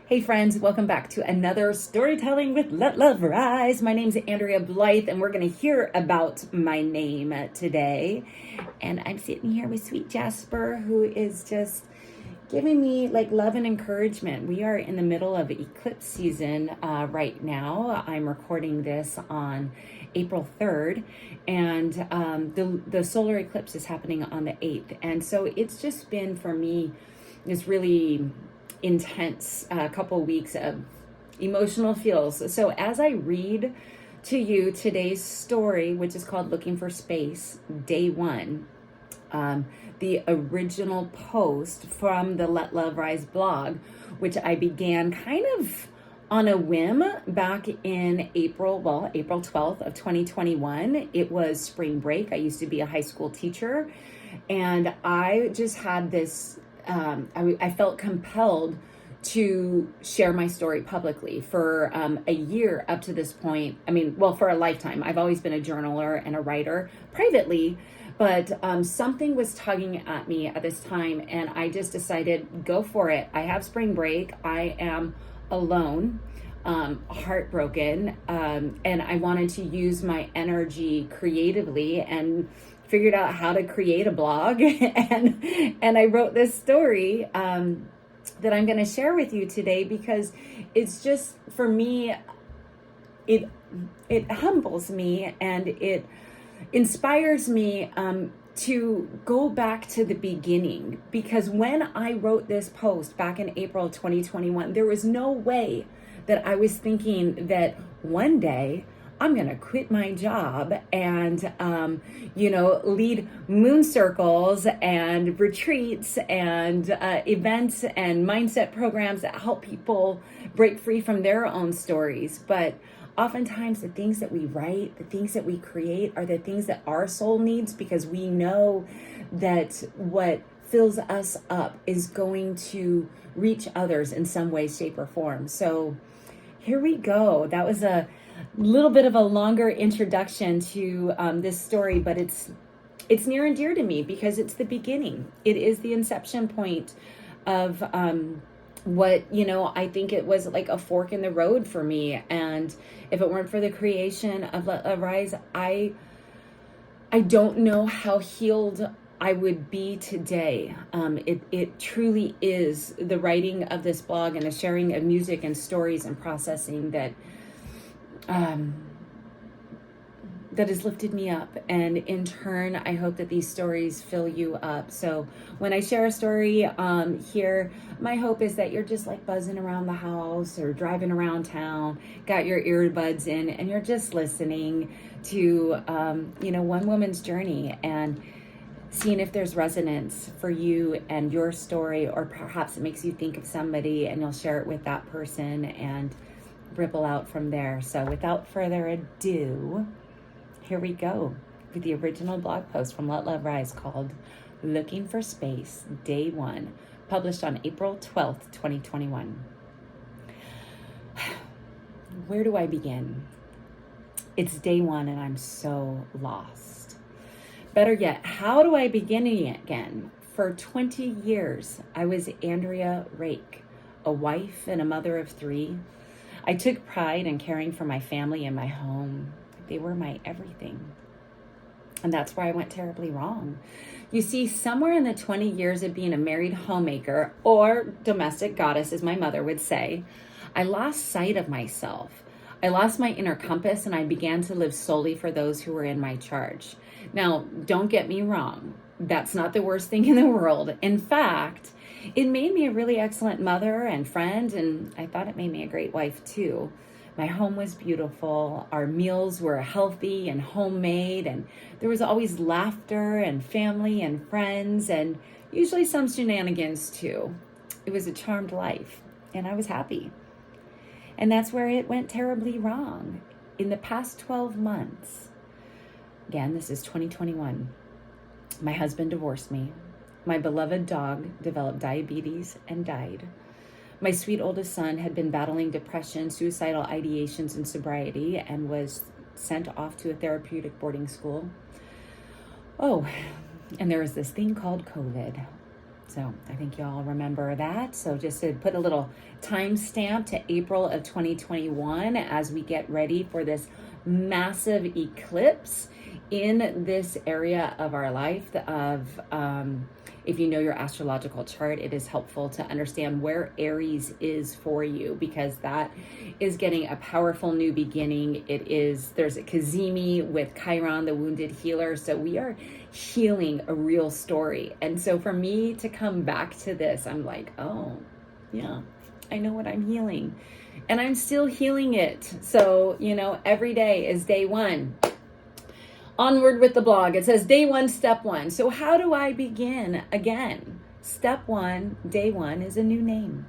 Hey friends, welcome back to another Storytelling with Let Love Rise. My name's Andrea Blythe, and we're going to hear about my name today. And I'm sitting here with sweet Jasper, who is just giving me like love and encouragement. We are in the middle of eclipse season right now. I'm recording this on April 3rd, and the solar eclipse is happening on the 8th. And so it's just been for me this really intense couple weeks of emotional feels. So as I read to you today's story, which is called Looking for Space, Day 1, the original post from the Let Love Rise blog, which I began kind of on a whim back in April 12th of 2021. It was spring break. I used to be a high school teacher, and I just had this I felt compelled to share my story publicly for a year up to this point. For a lifetime. I've always been a journaler and a writer privately, but something was tugging at me at this time, and I just decided, go for it. I have spring break. I am alone, heartbroken, and I wanted to use my energy creatively, and figured out how to create a blog and I wrote this story that I'm going to share with you today, because it's just, for me, it humbles me and it inspires me to go back to the beginning, because when I wrote this post back in April 2021, there was no way that I was thinking that one day I'm going to quit my job and, lead moon circles and retreats and events and mindset programs that help people break free from their own stories. But oftentimes the things that we write, the things that we create, are the things that our soul needs, because we know that what fills us up is going to reach others in some way, shape, or form. So here we go. That was a little bit of a longer introduction to this story, but it's near and dear to me because it's the beginning. It is the inception point of what, I think it was like a fork in the road for me. And if it weren't for the creation of Let Love Rise, I don't know how healed I would be today. It truly is the writing of this blog and the sharing of music and stories and processing that has lifted me up. And in turn, I hope that these stories fill you up. So when I share a story here, my hope is that you're just like buzzing around the house or driving around town, got your earbuds in, and you're just listening to, one woman's journey and seeing if there's resonance for you and your story, or perhaps it makes you think of somebody and you'll share it with that person and ripple out from there. So without further ado, here we go with the original blog post from Let Love Rise called Looking for Space, Day 1, published on April 12th, 2021. Where do I begin? It's day 1 and I'm so lost. Better yet, how do I begin again? For 20 years, I was Andrea Rake, a wife and a mother of 3. I took pride in caring for my family and my home. They were my everything. And that's where I went terribly wrong. You see, somewhere in the 20 years of being a married homemaker, or domestic goddess, as my mother would say, I lost sight of myself. I lost my inner compass, and I began to live solely for those who were in my charge. Now, don't get me wrong. That's not the worst thing in the world. In fact, it made me a really excellent mother and friend, and I thought it made me a great wife too. My home was beautiful. Our meals were healthy and homemade, and there was always laughter and family and friends, and usually some shenanigans too. It was a charmed life, and I was happy. And that's where it went terribly wrong. In the past 12 months, again, this is 2021, my husband divorced me. My beloved dog developed diabetes and died. My sweet oldest son had been battling depression, suicidal ideations, and sobriety, and was sent off to a therapeutic boarding school. Oh, and there was this thing called COVID. So I think you all remember that. So just to put a little timestamp to April of 2021 as we get ready for this massive eclipse in this area of our life. If you know your astrological chart, it is helpful to understand where Aries is for you, because that is getting a powerful new beginning. There's a Kazemi with Chiron, the wounded healer. So we are healing a real story. And so for me to come back to this, I'm like, oh yeah, I know what I'm healing, and I'm still healing it. So, every day is day one. Onward with the blog. It says day one, step one. So how do I begin again? Step one, day one, is a new name.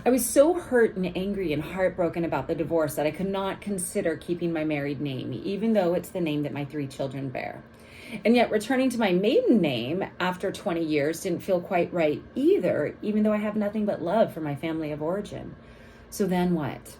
I was so hurt and angry and heartbroken about the divorce that I could not consider keeping my married name, even though it's the name that my 3 children bear. And yet returning to my maiden name after 20 years didn't feel quite right either, even though I have nothing but love for my family of origin. So then what?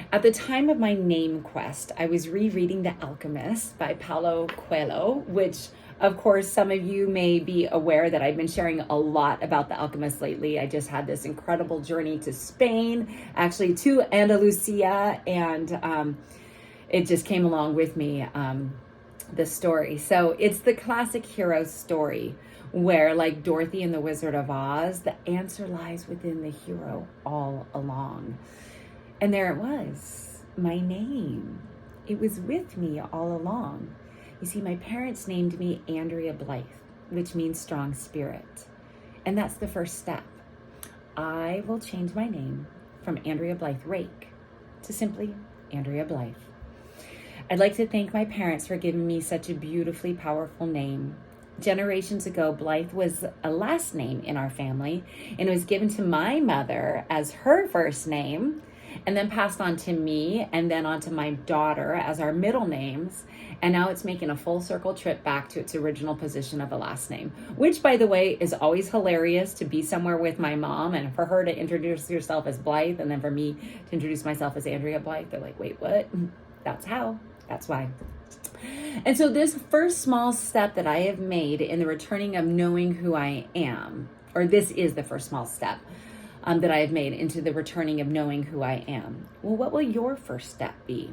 At the time of my name quest, I was rereading The Alchemist by Paulo Coelho, which, of course, some of you may be aware that I've been sharing a lot about The Alchemist lately. I just had this incredible journey to Spain, actually to Andalusia, and it just came along with me, the story. So it's the classic hero story where, like Dorothy in The Wizard of Oz, the answer lies within the hero all along. And there it was, my name. It was with me all along. You see, my parents named me Andrea Blythe, which means strong spirit. And that's the first step. I will change my name from Andrea Blythe Rake to simply Andrea Blythe. I'd like to thank my parents for giving me such a beautifully powerful name. Generations ago, Blythe was a last name in our family, and it was given to my mother as her first name, and then passed on to me, and then on to my daughter as our middle names. And now it's making a full circle trip back to its original position of a last name, which, by the way, is always hilarious to be somewhere with my mom and for her to introduce herself as Blythe, and then for me to introduce myself as Andrea Blythe. They're like, wait, what? That's how. That's why. And so this first small step that I have made in the returning of knowing who I am, or this is the first small step that I have made into the returning of knowing who I am. Well, what will your first step be?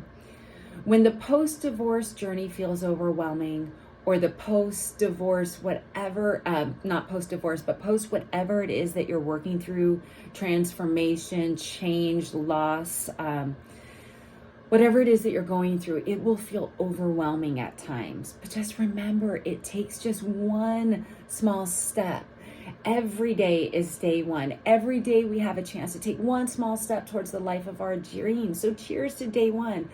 When the post-divorce journey feels overwhelming, or the post-divorce, whatever, not post-divorce, but post whatever it is that you're working through, transformation, change, loss, whatever it is that you're going through, it will feel overwhelming at times. But just remember, it takes just one small step. Every day is day one. Every day we have a chance to take one small step towards the life of our dreams. So cheers to day one.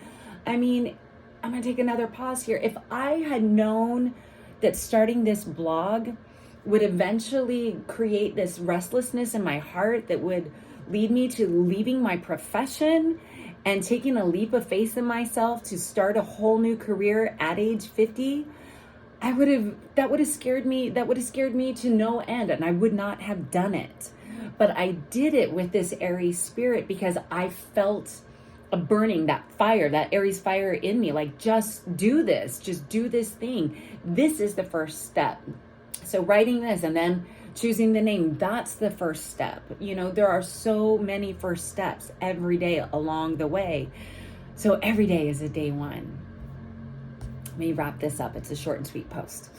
I mean, I'm going to take another pause here. If I had known that starting this blog would eventually create this restlessness in my heart that would lead me to leaving my profession and taking a leap of faith in myself to start a whole new career at age 50, that would have scared me to no end, and I would not have done it. But I did it with this Aries spirit because I felt a burning, that fire, that Aries fire in me, like, just do this thing. This is the first step. So writing this and then choosing the name, that's the first step. There are so many first steps every day along the way. So every day is a day one. Let me wrap this up. It's a short and sweet post.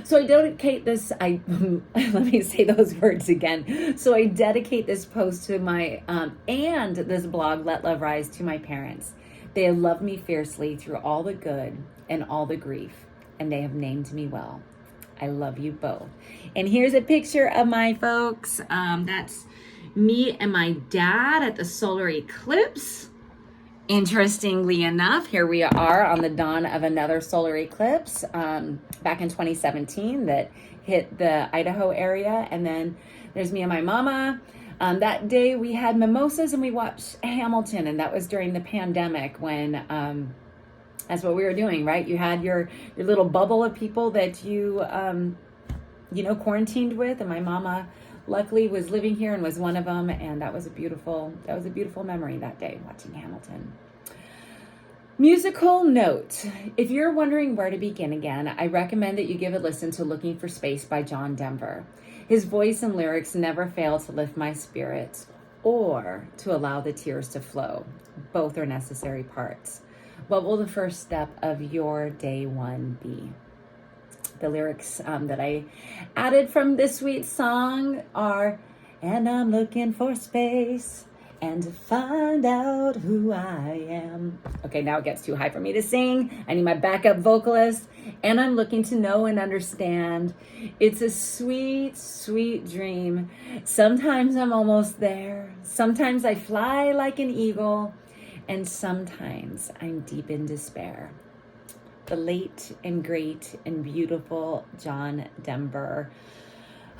So I dedicate this, let me say those words again. So I dedicate this post to my, and this blog, Let Love Rise, to my parents. They have loved me fiercely through all the good and all the grief, and they have named me well. I love you both. And here's a picture of my folks. That's me and my dad at the solar eclipse. Interestingly enough, here we are on the dawn of another solar eclipse back in 2017 that hit the Idaho area. And then there's me and my mama. That day we had mimosas and we watched Hamilton, and that was during the pandemic when that's what we were doing, right? You had your little bubble of people that you quarantined with, and my mama luckily was living here and was one of them, and that was a beautiful memory that day, watching Hamilton. Musical note: if you're wondering where to begin again, I recommend that you give a listen to Looking for Space by John Denver. His voice and lyrics never fail to lift my spirits or to allow the tears to flow. Both are necessary parts. What will the first step of your day one be? The lyrics that I added from this sweet song are, and I'm looking for space and to find out who I am. Okay, now it gets too high for me to sing. I need my backup vocalist. And I'm looking to know and understand. It's a sweet, sweet dream. Sometimes I'm almost there. Sometimes I fly like an eagle. And sometimes I'm deep in despair. The late and great and beautiful John Denver.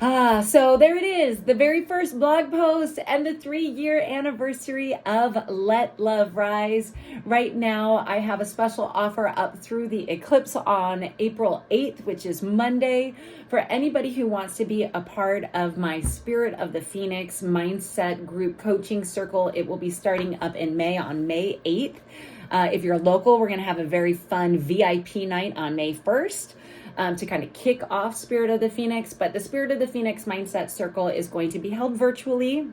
So there it is, the very first blog post and the 3-year anniversary of Let Love Rise. Right now, I have a special offer up through the eclipse on April 8th, which is Monday, for anybody who wants to be a part of my Spirit of the Phoenix Mindset Group Coaching Circle. It will be starting up in May on May 8th. If you're local, we're going to have a very fun VIP night on May 1st. To kind of kick off Spirit of the Phoenix, but the Spirit of the Phoenix Mindset Circle is going to be held virtually.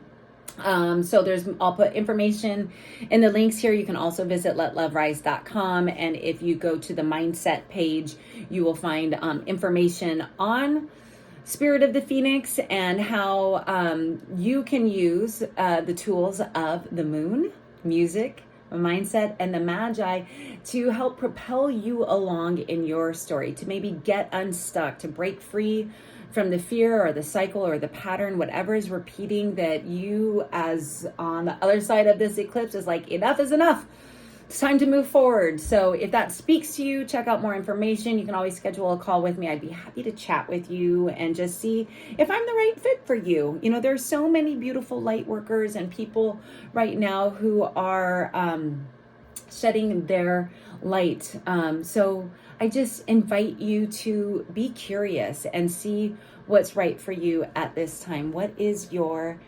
So I'll put information in the links here. You can also visit letloverise.com. And if you go to the mindset page, you will find information on Spirit of the Phoenix and how you can use the tools of the moon, music, mindset, and the magi to help propel you along in your story, to maybe get unstuck, to break free from the fear or the cycle or the pattern, whatever is repeating that you, as on the other side of this eclipse, is like, enough is enough. It's time to move forward. So if that speaks to you, check out more information. You can always schedule a call with me. I'd be happy to chat with you and just see if I'm the right fit for you. You know, there's so many beautiful light workers and people right now who are shedding their light. So I just invite you to be curious and see what's right for you at this time. What is your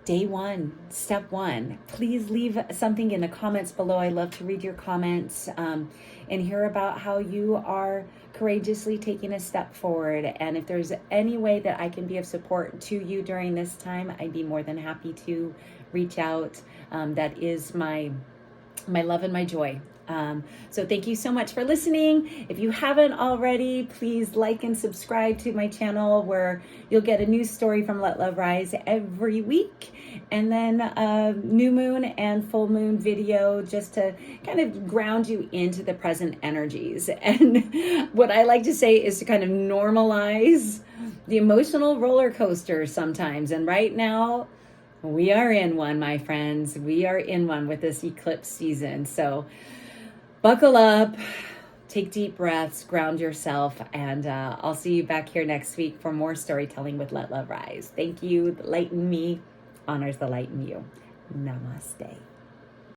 day one, step one? Please leave something in the comments below. I love to read your comments and hear about how you are courageously taking a step forward. And if there's any way that I can be of support to you during this time, I'd be more than happy to reach out. That is my love and my joy. So thank you so much for listening. If you haven't already, please like and subscribe to my channel, where you'll get a new story from Let Love Rise every week. And then a new moon and full moon video, just to kind of ground you into the present energies. And what I like to say is to kind of normalize the emotional roller coaster sometimes. And right now, we are in one, my friends. We are in one with this eclipse season. So buckle up, take deep breaths, ground yourself, and I'll see you back here next week for more storytelling with Let Love Rise. Thank you. The light in me honors the light in you. Namaste.